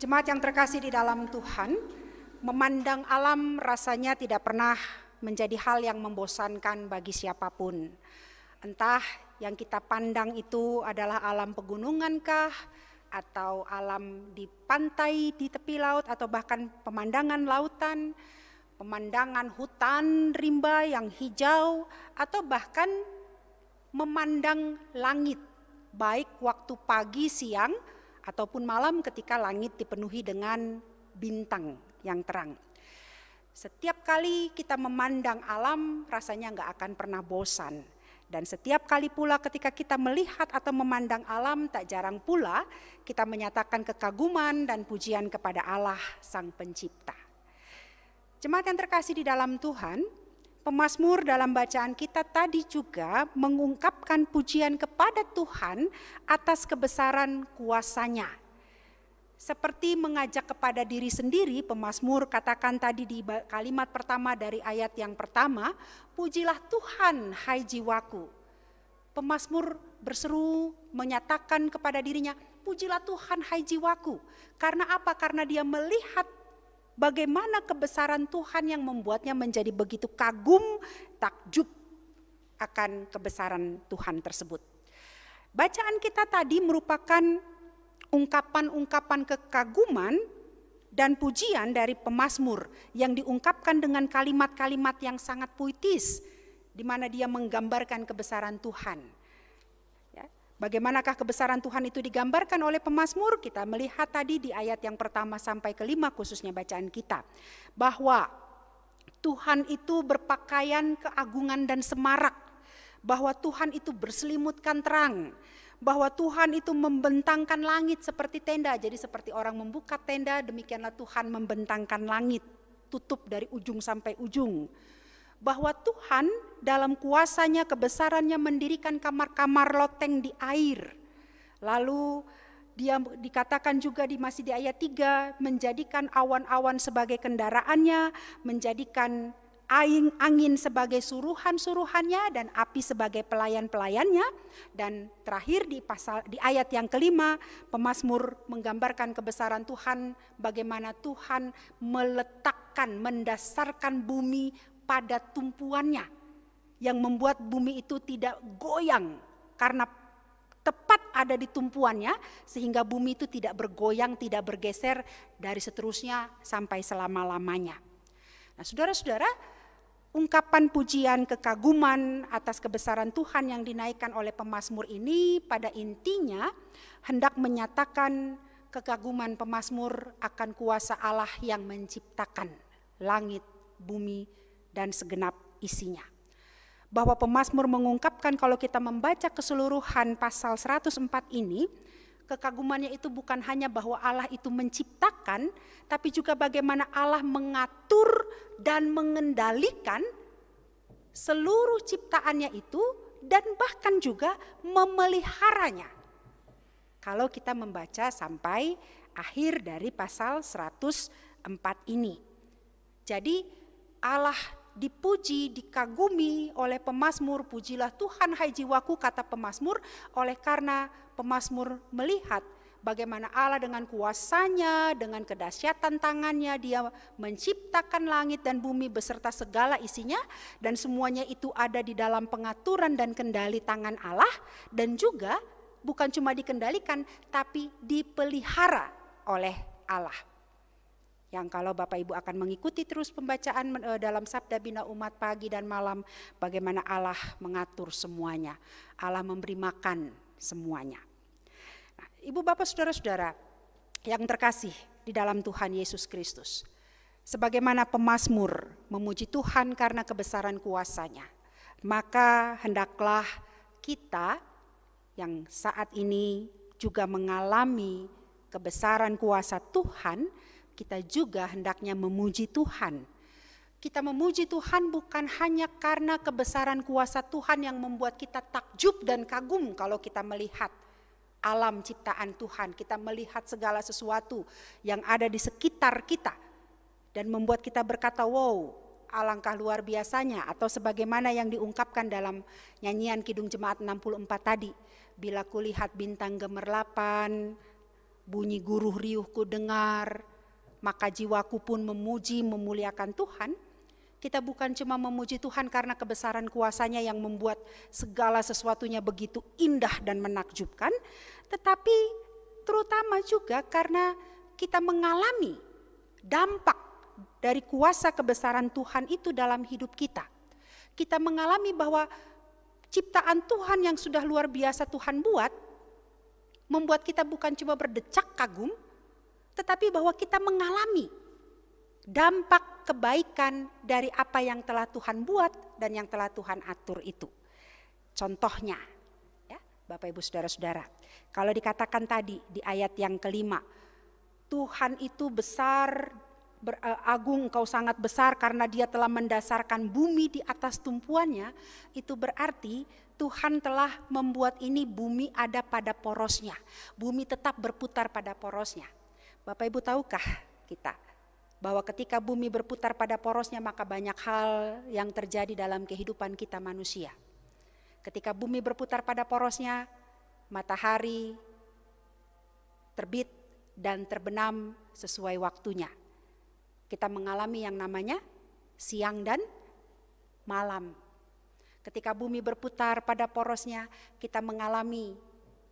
Jemaat yang terkasih di dalam Tuhan, memandang alam rasanya tidak pernah menjadi hal yang membosankan bagi siapapun. Entah yang kita pandang itu adalah alam pegunungankah, atau alam di pantai, di tepi laut, atau bahkan pemandangan lautan, pemandangan hutan rimba yang hijau, atau bahkan memandang langit, baik waktu pagi, siang, ataupun malam ketika langit dipenuhi dengan bintang yang terang. Setiap kali kita memandang alam rasanya nggak akan pernah bosan. Dan setiap kali pula ketika kita melihat atau memandang alam, tak jarang pula kita menyatakan kekaguman dan pujian kepada Allah Sang Pencipta. Jemaat yang terkasih di dalam Tuhan, pemazmur dalam bacaan kita tadi juga mengungkapkan pujian kepada Tuhan atas kebesaran kuasa-Nya. Seperti mengajak kepada diri sendiri, pemazmur katakan tadi di kalimat pertama dari ayat yang pertama, pujilah Tuhan hai jiwaku. Pemazmur berseru menyatakan kepada dirinya, pujilah Tuhan hai jiwaku. Karena apa? Karena dia melihat bagaimana kebesaran Tuhan yang membuatnya menjadi begitu kagum, takjub akan kebesaran Tuhan tersebut. Bacaan kita tadi merupakan ungkapan-ungkapan kekaguman dan pujian dari pemazmur yang diungkapkan dengan kalimat-kalimat yang sangat puitis, di mana dia menggambarkan kebesaran Tuhan. Bagaimanakah kebesaran Tuhan itu digambarkan oleh pemazmur? Kita melihat tadi di ayat yang pertama sampai kelima khususnya bacaan kita. Bahwa Tuhan itu berpakaian keagungan dan semarak. Bahwa Tuhan itu berselimutkan terang. Bahwa Tuhan itu membentangkan langit seperti tenda. Jadi seperti orang membuka tenda, demikianlah Tuhan membentangkan langit. Tutup dari ujung sampai ujung. Bahwa Tuhan dalam kuasanya, kebesarannya mendirikan kamar-kamar loteng di air. Lalu dia dikatakan juga masih di ayat 3, menjadikan awan-awan sebagai kendaraannya, menjadikan angin sebagai suruhan-suruhannya, dan api sebagai pelayan-pelayannya. Dan terakhir di ayat yang kelima, pemazmur menggambarkan kebesaran Tuhan, bagaimana Tuhan meletakkan, mendasarkan bumi pada tumpuannya yang membuat bumi itu tidak goyang karena tepat ada di tumpuannya, sehingga bumi itu tidak bergoyang, tidak bergeser dari seterusnya sampai selama-lamanya. Nah, saudara-saudara, ungkapan pujian kekaguman atas kebesaran Tuhan yang dinaikkan oleh pemazmur ini pada intinya hendak menyatakan kekaguman pemazmur akan kuasa Allah yang menciptakan langit, bumi, dan segenap isinya. Bahwa pemazmur mengungkapkan kalau kita membaca keseluruhan pasal 104 ini, kekagumannya itu bukan hanya bahwa Allah itu menciptakan, tapi juga bagaimana Allah mengatur dan mengendalikan seluruh ciptaannya itu dan bahkan juga memeliharanya. Kalau kita membaca sampai akhir dari pasal 104 ini. Jadi Allah dipuji, dikagumi oleh pemazmur, pujilah Tuhan hai jiwaku, kata pemazmur, oleh karena pemazmur melihat bagaimana Allah dengan kuasanya, dengan kedahsyatan tangannya, dia menciptakan langit dan bumi beserta segala isinya, dan semuanya itu ada di dalam pengaturan dan kendali tangan Allah, dan juga bukan cuma dikendalikan, tapi dipelihara oleh Allah. Yang kalau Bapak Ibu akan mengikuti terus pembacaan dalam Sabda Bina Umat pagi dan malam, bagaimana Allah mengatur semuanya, Allah memberi makan semuanya. Nah, Ibu Bapak Saudara-saudara yang terkasih di dalam Tuhan Yesus Kristus, sebagaimana pemazmur memuji Tuhan karena kebesaran kuasa-Nya, maka hendaklah kita yang saat ini juga mengalami kebesaran kuasa Tuhan, kita juga hendaknya memuji Tuhan. Kita memuji Tuhan bukan hanya karena kebesaran kuasa Tuhan yang membuat kita takjub dan kagum kalau kita melihat alam ciptaan Tuhan. Kita melihat segala sesuatu yang ada di sekitar kita dan membuat kita berkata, wow, alangkah luar biasanya. Atau sebagaimana yang diungkapkan dalam nyanyian Kidung Jemaat 64 tadi. Bila kulihat bintang gemerlapan, bunyi guruh riuh ku dengar, maka jiwaku pun memuji memuliakan Tuhan. Kita bukan cuma memuji Tuhan karena kebesaran kuasa-Nya yang membuat segala sesuatunya begitu indah dan menakjubkan, tetapi terutama juga karena kita mengalami dampak dari kuasa kebesaran Tuhan itu dalam hidup kita. Kita mengalami bahwa ciptaan Tuhan yang sudah luar biasa Tuhan buat, membuat kita bukan cuma berdecak kagum, tetapi bahwa kita mengalami dampak kebaikan dari apa yang telah Tuhan buat dan yang telah Tuhan atur itu. Contohnya, ya, Bapak Ibu Saudara-saudara, kalau dikatakan tadi di ayat yang kelima, Tuhan itu besar, agung, Engkau sangat besar karena Dia telah mendasarkan bumi di atas tumpuannya, itu berarti Tuhan telah membuat ini bumi ada pada porosnya, bumi tetap berputar pada porosnya. Bapak Ibu tahukah kita bahwa ketika bumi berputar pada porosnya maka banyak hal yang terjadi dalam kehidupan kita manusia. Ketika bumi berputar pada porosnya, matahari terbit dan terbenam sesuai waktunya. Kita mengalami yang namanya siang dan malam. Ketika bumi berputar pada porosnya, kita mengalami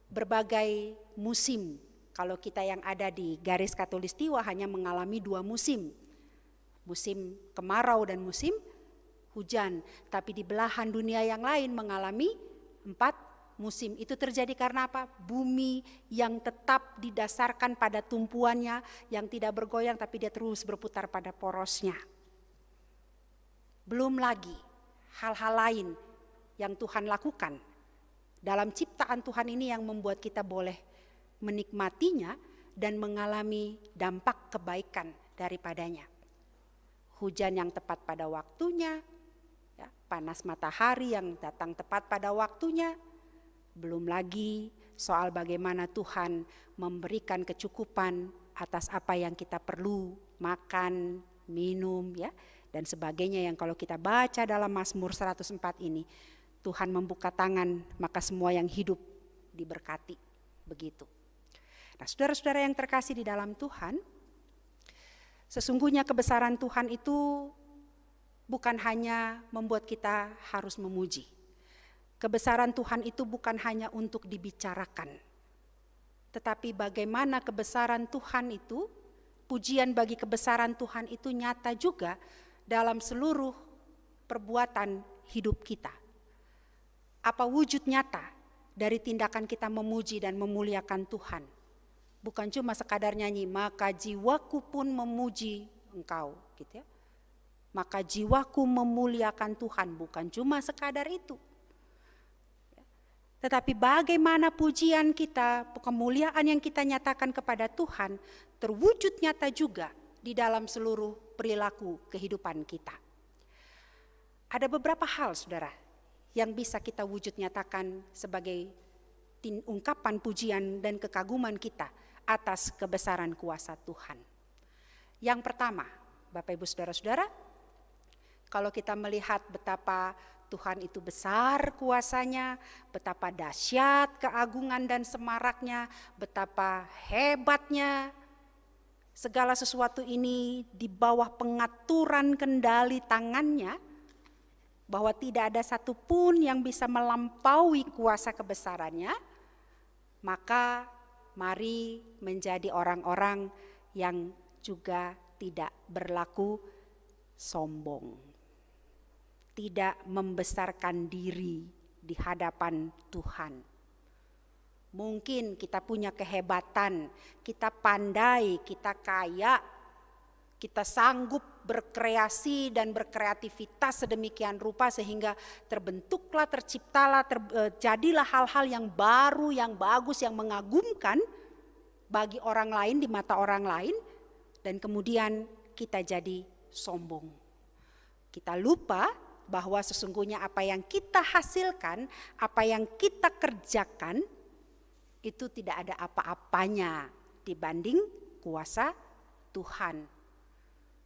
berbagai musim. Kalau kita yang ada di garis khatulistiwa hanya mengalami 2 musim. Musim kemarau dan musim hujan. Tapi di belahan dunia yang lain mengalami 4 musim. Itu terjadi karena apa? Bumi yang tetap didasarkan pada tumpuannya, yang tidak bergoyang tapi dia terus berputar pada porosnya. Belum lagi hal-hal lain yang Tuhan lakukan dalam ciptaan Tuhan ini yang membuat kita boleh menikmatinya dan mengalami dampak kebaikan daripadanya. Hujan yang tepat pada waktunya, ya, panas matahari yang datang tepat pada waktunya. Belum lagi soal bagaimana Tuhan memberikan kecukupan atas apa yang kita perlu, makan, minum, ya, dan sebagainya yang kalau kita baca dalam Mazmur 104 ini, Tuhan membuka tangan maka semua yang hidup diberkati. Begitu. Nah, saudara-saudara yang terkasih di dalam Tuhan, sesungguhnya kebesaran Tuhan itu bukan hanya membuat kita harus memuji. Kebesaran Tuhan itu bukan hanya untuk dibicarakan, tetapi bagaimana kebesaran Tuhan itu, pujian bagi kebesaran Tuhan itu nyata juga dalam seluruh perbuatan hidup kita. Apa wujud nyata dari tindakan kita memuji dan memuliakan Tuhan? Bukan cuma sekadar nyanyi, maka jiwaku pun memuji Engkau, gitu ya. Maka jiwaku memuliakan Tuhan, bukan cuma sekadar itu. Tetapi bagaimana pujian kita, kemuliaan yang kita nyatakan kepada Tuhan terwujud nyata juga di dalam seluruh perilaku kehidupan kita. Ada beberapa hal, saudara, yang bisa kita wujud nyatakan sebagai ungkapan pujian dan kekaguman kita atas kebesaran kuasa Tuhan. Yang pertama, Bapak Ibu Saudara-saudara, kalau kita melihat betapa Tuhan itu besar kuasanya, betapa dahsyat keagungan dan semaraknya, betapa hebatnya segala sesuatu ini di bawah pengaturan kendali tangannya, bahwa tidak ada satupun yang bisa melampaui kuasa kebesarannya, maka mari menjadi orang-orang yang juga tidak berlaku sombong, tidak membesarkan diri di hadapan Tuhan. Mungkin kita punya kehebatan, kita pandai, kita kaya, kita sanggup berkreasi dan berkreativitas sedemikian rupa sehingga terbentuklah, terciptalah, terjadilah hal-hal yang baru, yang bagus, yang mengagumkan bagi orang lain, di mata orang lain, dan kemudian kita jadi sombong. Kita lupa bahwa sesungguhnya apa yang kita hasilkan, apa yang kita kerjakan, itu tidak ada apa-apanya dibanding kuasa Tuhan.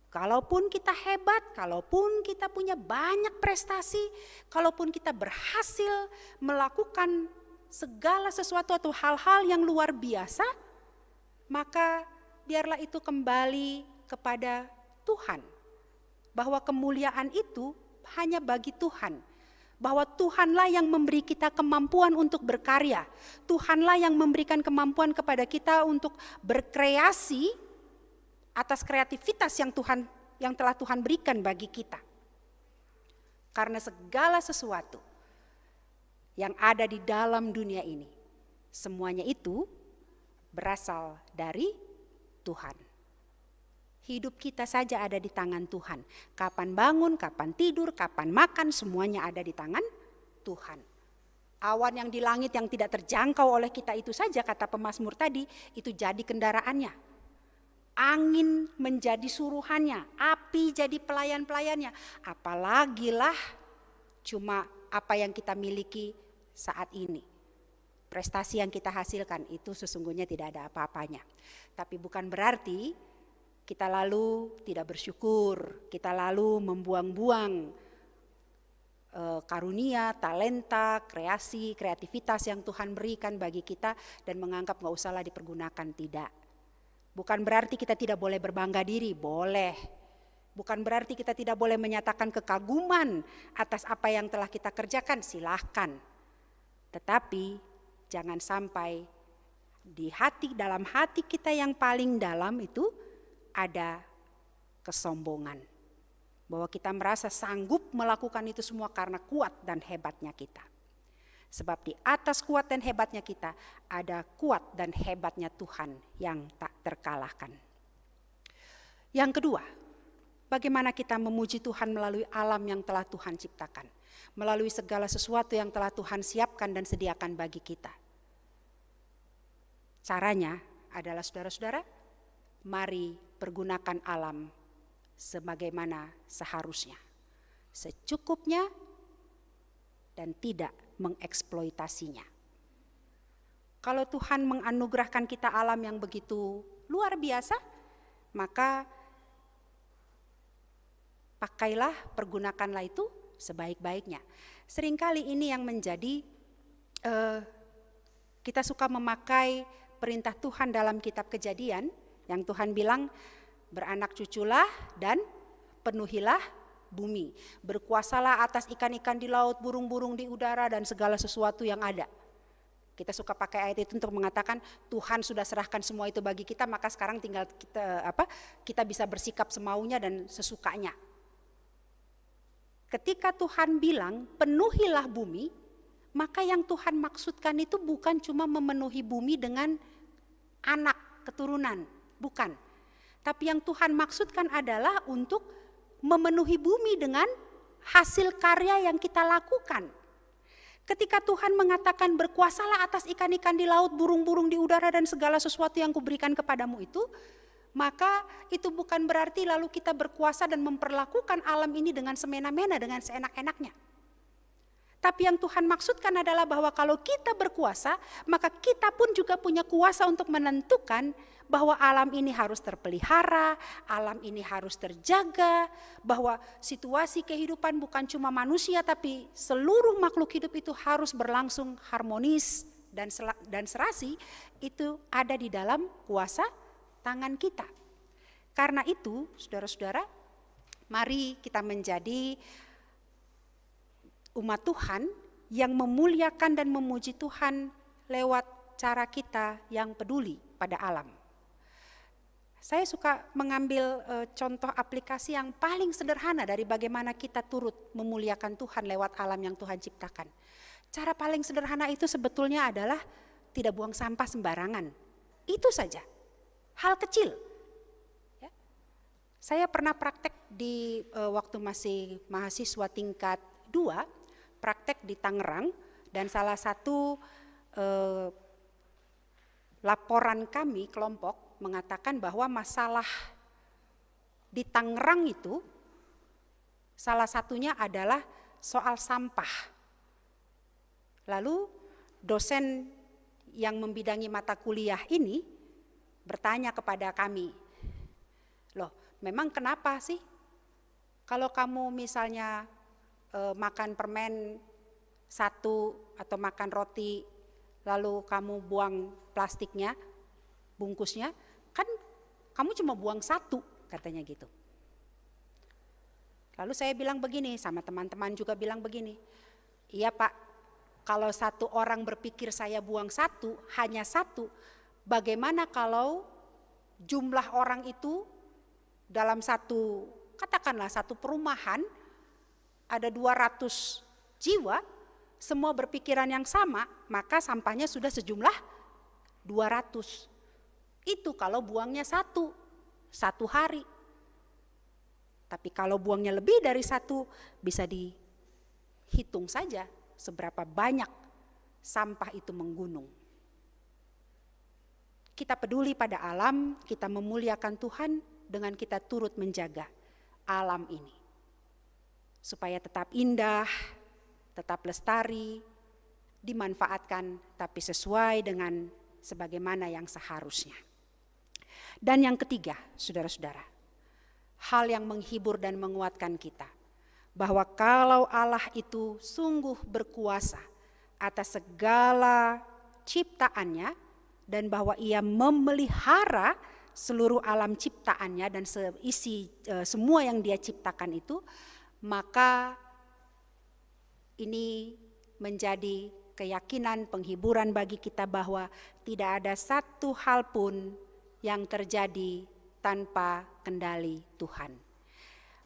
Kalaupun kita hebat, kalaupun kita punya banyak prestasi, kalaupun kita berhasil melakukan segala sesuatu atau hal-hal yang luar biasa, maka biarlah itu kembali kepada Tuhan. Bahwa kemuliaan itu hanya bagi Tuhan. Bahwa Tuhanlah yang memberi kita kemampuan untuk berkarya. Tuhanlah yang memberikan kemampuan kepada kita untuk berkreasi atas kreativitas yang telah Tuhan berikan bagi kita. Karena segala sesuatu yang ada di dalam dunia ini, semuanya itu berasal dari Tuhan. Hidup kita saja ada di tangan Tuhan. Kapan bangun, kapan tidur, kapan makan, semuanya ada di tangan Tuhan. Awan yang di langit yang tidak terjangkau oleh kita itu saja, kata pemazmur tadi, itu jadi kendaraannya. Angin menjadi suruhannya, api jadi pelayan-pelayannya. Apalagilah cuma apa yang kita miliki saat ini. Prestasi yang kita hasilkan itu sesungguhnya tidak ada apa-apanya. Tapi bukan berarti kita lalu tidak bersyukur, kita lalu membuang-buang karunia, talenta, kreasi, kreativitas yang Tuhan berikan bagi kita dan menganggap gak usahlah dipergunakan, tidak. Bukan berarti kita tidak boleh berbangga diri, boleh. Bukan berarti kita tidak boleh menyatakan kekaguman atas apa yang telah kita kerjakan, silahkan. Tetapi jangan sampai dalam hati kita yang paling dalam itu ada kesombongan. Bahwa kita merasa sanggup melakukan itu semua karena kuat dan hebatnya kita. Sebab di atas kuat dan hebatnya kita ada kuat dan hebatnya Tuhan yang tak terkalahkan. Yang kedua, bagaimana kita memuji Tuhan melalui alam yang telah Tuhan ciptakan. Melalui segala sesuatu yang telah Tuhan siapkan dan sediakan bagi kita. Caranya adalah saudara-saudara, mari pergunakan alam sebagaimana seharusnya. Secukupnya dan tidak mengeksploitasinya. Kalau Tuhan menganugerahkan kita alam yang begitu luar biasa, maka pakailah, pergunakanlah itu sebaik-baiknya. Seringkali ini yang menjadi, kita suka memakai perintah Tuhan dalam kitab Kejadian, yang Tuhan bilang, beranak cuculah dan penuhilah bumi. Berkuasalah atas ikan-ikan di laut, burung-burung di udara, dan segala sesuatu yang ada. Kita suka pakai ayat itu untuk mengatakan Tuhan sudah serahkan semua itu bagi kita, maka sekarang tinggal kita bisa bersikap semaunya dan sesukanya. Ketika Tuhan bilang penuhilah bumi, maka yang Tuhan maksudkan itu bukan cuma memenuhi bumi dengan anak keturunan, bukan. Tapi yang Tuhan maksudkan adalah untuk memenuhi bumi dengan hasil karya yang kita lakukan. Ketika Tuhan mengatakan berkuasalah atas ikan-ikan di laut, burung-burung di udara, dan segala sesuatu yang kuberikan kepadamu itu, maka itu bukan berarti lalu kita berkuasa dan memperlakukan alam ini dengan semena-mena, dengan seenak-enaknya. Tapi yang Tuhan maksudkan adalah bahwa kalau kita berkuasa, maka kita pun juga punya kuasa untuk menentukan bahwa alam ini harus terpelihara, alam ini harus terjaga, bahwa situasi kehidupan bukan cuma manusia tapi seluruh makhluk hidup itu harus berlangsung harmonis dan serasi, itu ada di dalam kuasa tangan kita. Karena itu, saudara-saudara, mari kita menjadi umat Tuhan yang memuliakan dan memuji Tuhan lewat cara kita yang peduli pada alam. Saya suka mengambil contoh aplikasi yang paling sederhana dari bagaimana kita turut memuliakan Tuhan lewat alam yang Tuhan ciptakan. Cara paling sederhana itu sebetulnya adalah tidak buang sampah sembarangan. Itu saja, hal kecil. Ya. Saya pernah praktek di waktu masih mahasiswa tingkat 2, praktek di Tangerang, dan salah satu laporan kami kelompok mengatakan bahwa masalah di Tangerang itu salah satunya adalah soal sampah. Lalu dosen yang membidangi mata kuliah ini bertanya kepada kami, loh memang kenapa sih kalau kamu misalnya makan permen satu atau makan roti lalu kamu buang plastiknya, bungkusnya, kan kamu cuma buang satu, katanya gitu. Lalu saya bilang begini, sama teman-teman juga bilang begini, iya Pak, kalau satu orang berpikir saya buang satu, hanya satu, bagaimana kalau jumlah orang itu dalam satu, katakanlah satu perumahan, ada 200 jiwa, semua berpikiran yang sama, maka sampahnya sudah sejumlah 200. Itu kalau buangnya satu hari. Tapi kalau buangnya lebih dari satu, bisa dihitung saja seberapa banyak sampah itu menggunung. Kita peduli pada alam, kita memuliakan Tuhan dengan kita turut menjaga alam ini. Supaya tetap indah, tetap lestari, dimanfaatkan tapi sesuai dengan sebagaimana yang seharusnya. Dan yang ketiga, saudara-saudara, hal yang menghibur dan menguatkan kita, bahwa kalau Allah itu sungguh berkuasa atas segala ciptaannya, dan bahwa Ia memelihara seluruh alam ciptaannya dan semua yang Dia ciptakan itu, maka ini menjadi keyakinan, penghiburan bagi kita bahwa tidak ada satu hal pun yang terjadi tanpa kendali Tuhan.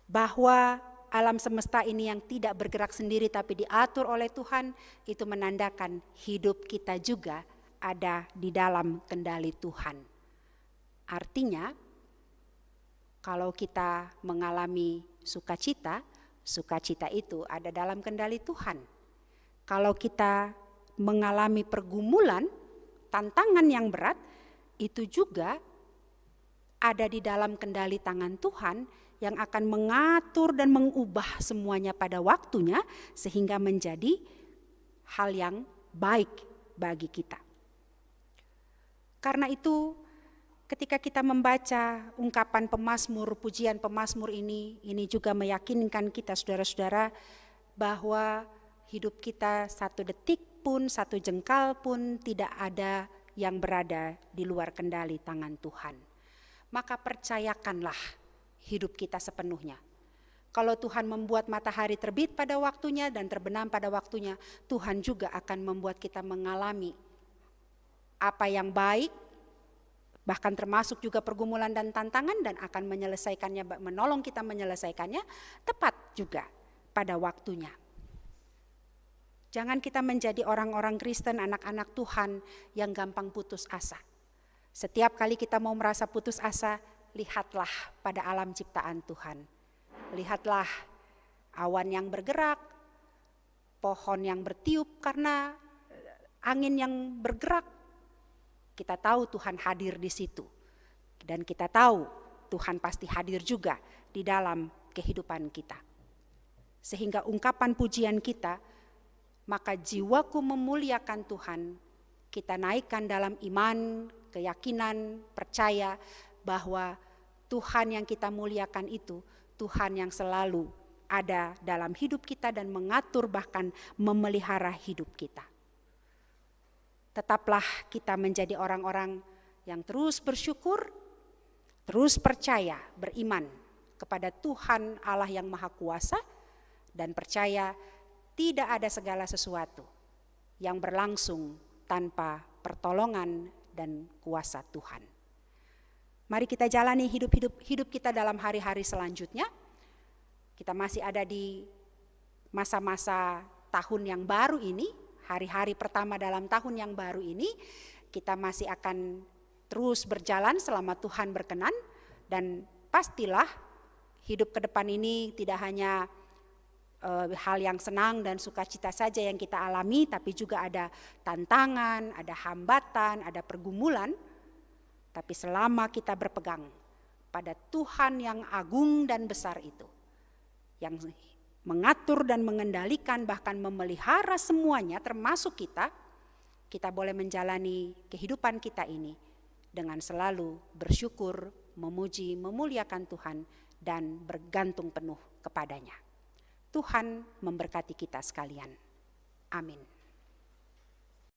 Bahwa alam semesta ini yang tidak bergerak sendiri tapi diatur oleh Tuhan, itu menandakan hidup kita juga ada di dalam kendali Tuhan. Artinya, kalau kita mengalami sukacita, sukacita itu ada dalam kendali Tuhan. Kalau kita mengalami pergumulan, tantangan yang berat, itu juga ada di dalam kendali tangan Tuhan yang akan mengatur dan mengubah semuanya pada waktunya sehingga menjadi hal yang baik bagi kita. Karena itu ketika kita membaca ungkapan pemazmur, pujian pemazmur ini juga meyakinkan kita saudara-saudara bahwa hidup kita satu detik pun, satu jengkal pun tidak ada yang berada di luar kendali tangan Tuhan. Maka percayakanlah hidup kita sepenuhnya. Kalau Tuhan membuat matahari terbit pada waktunya dan terbenam pada waktunya, Tuhan juga akan membuat kita mengalami apa yang baik, bahkan termasuk juga pergumulan dan tantangan, dan akan menyelesaikannya, menolong kita menyelesaikannya tepat juga pada waktunya. Jangan kita menjadi orang-orang Kristen, anak-anak Tuhan yang gampang putus asa. Setiap kali kita mau merasa putus asa, lihatlah pada alam ciptaan Tuhan. Lihatlah awan yang bergerak, pohon yang bertiup karena angin yang bergerak. Kita tahu Tuhan hadir di situ. Dan kita tahu Tuhan pasti hadir juga di dalam kehidupan kita. Sehingga ungkapan pujian kita, maka jiwaku memuliakan Tuhan, kita naikkan dalam iman, keyakinan, percaya bahwa Tuhan yang kita muliakan itu Tuhan yang selalu ada dalam hidup kita dan mengatur bahkan memelihara hidup kita. Tetaplah kita menjadi orang-orang yang terus bersyukur, terus percaya, beriman kepada Tuhan Allah yang Maha Kuasa, dan percaya tidak ada segala sesuatu yang berlangsung tanpa pertolongan dan kuasa Tuhan. Mari kita jalani hidup kita dalam hari-hari selanjutnya. Kita masih ada di masa-masa tahun yang baru ini, hari-hari pertama dalam tahun yang baru ini. Kita masih akan terus berjalan selama Tuhan berkenan, dan pastilah hidup ke depan ini tidak hanya hal yang senang dan sukacita saja yang kita alami, tapi juga ada tantangan, ada hambatan, ada pergumulan. Tapi selama kita berpegang pada Tuhan yang agung dan besar itu, yang mengatur dan mengendalikan bahkan memelihara semuanya termasuk kita, kita boleh menjalani kehidupan kita ini dengan selalu bersyukur, memuji, memuliakan Tuhan, dan bergantung penuh kepadanya. Tuhan memberkati kita sekalian. Amin.